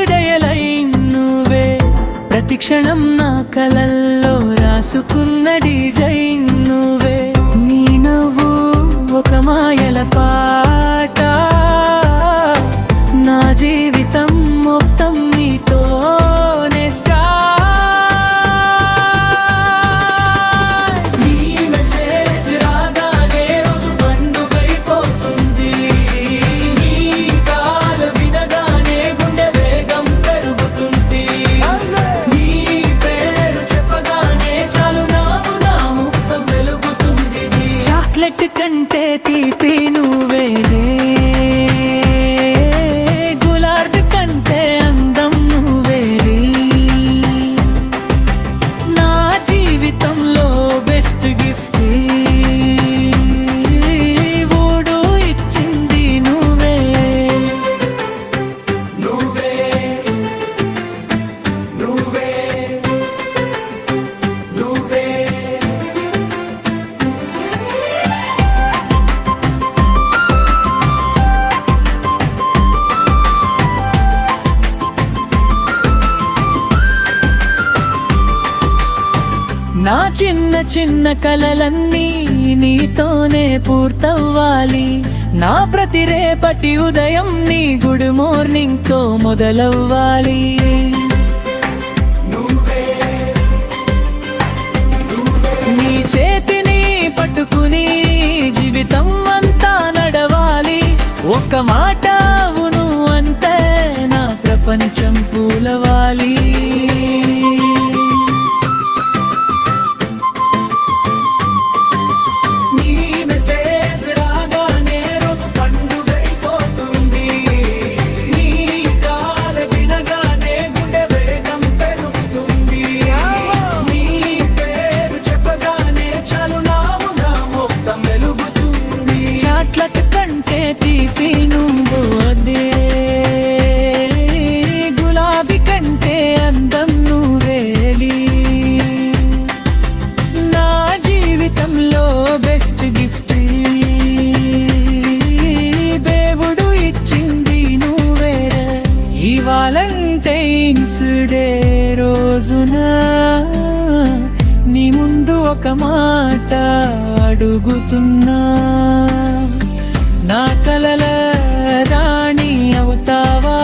దయలైన్ నువ్వే, ప్రతి క్షణం నా కలల్లో రాసుకున్న డిజైన్ నువ్వే. నీ నవ్వు ఒక మాయల పాట, నా జీవితం మొత్తం నీతోనే స్టార్ట్. నీ మెసేజ్ రాగానే రోజు పండుగైపోతుంది, నీ కాల్ వినగానే గుండె వేగం పెరుగుతుంది, నీ పేరు చెప్పగానే చాలు నా ముఖం వెలుగుతుంది. చాక్లెట్ కంటే తీపి నువ్వేలే, గులాబీ కంటే అందం నువ్వేలే, నా జీవితంలో బెస్ట్ గిఫ్ట్ ఊడు ఇచ్చింది నువ్వే. నువ్వే నువ్వే నువ్వే నా చిన్న చిన్న కలలన్నీ నీతోనే పూర్తవ్వాలి, నా ప్రతి రేపటి ఉదయం నీ గుడ్ మార్నింగ్ తో మొదలవ్వాలి. నీ చేతిని పట్టుకుని జీవితం అంతా నడవాలి, ఒక్క మాట అవును అంతే నా ప్రపంచం పూలవాలి. చాక్లెట్ కంటే తీపి నువ్వు అదే, గులాబీ కంటే అందం నువ్వేలి, నా జీవితంలో బెస్ట్ గిఫ్ట్ దేవుడు ఇచ్చింది నువ్వే. ఈ వాలంటైన్స్ డే రోజున నీ ముందు ఒక మాట అడుగుతున్నా, నా కలల రాణి అవుతావా?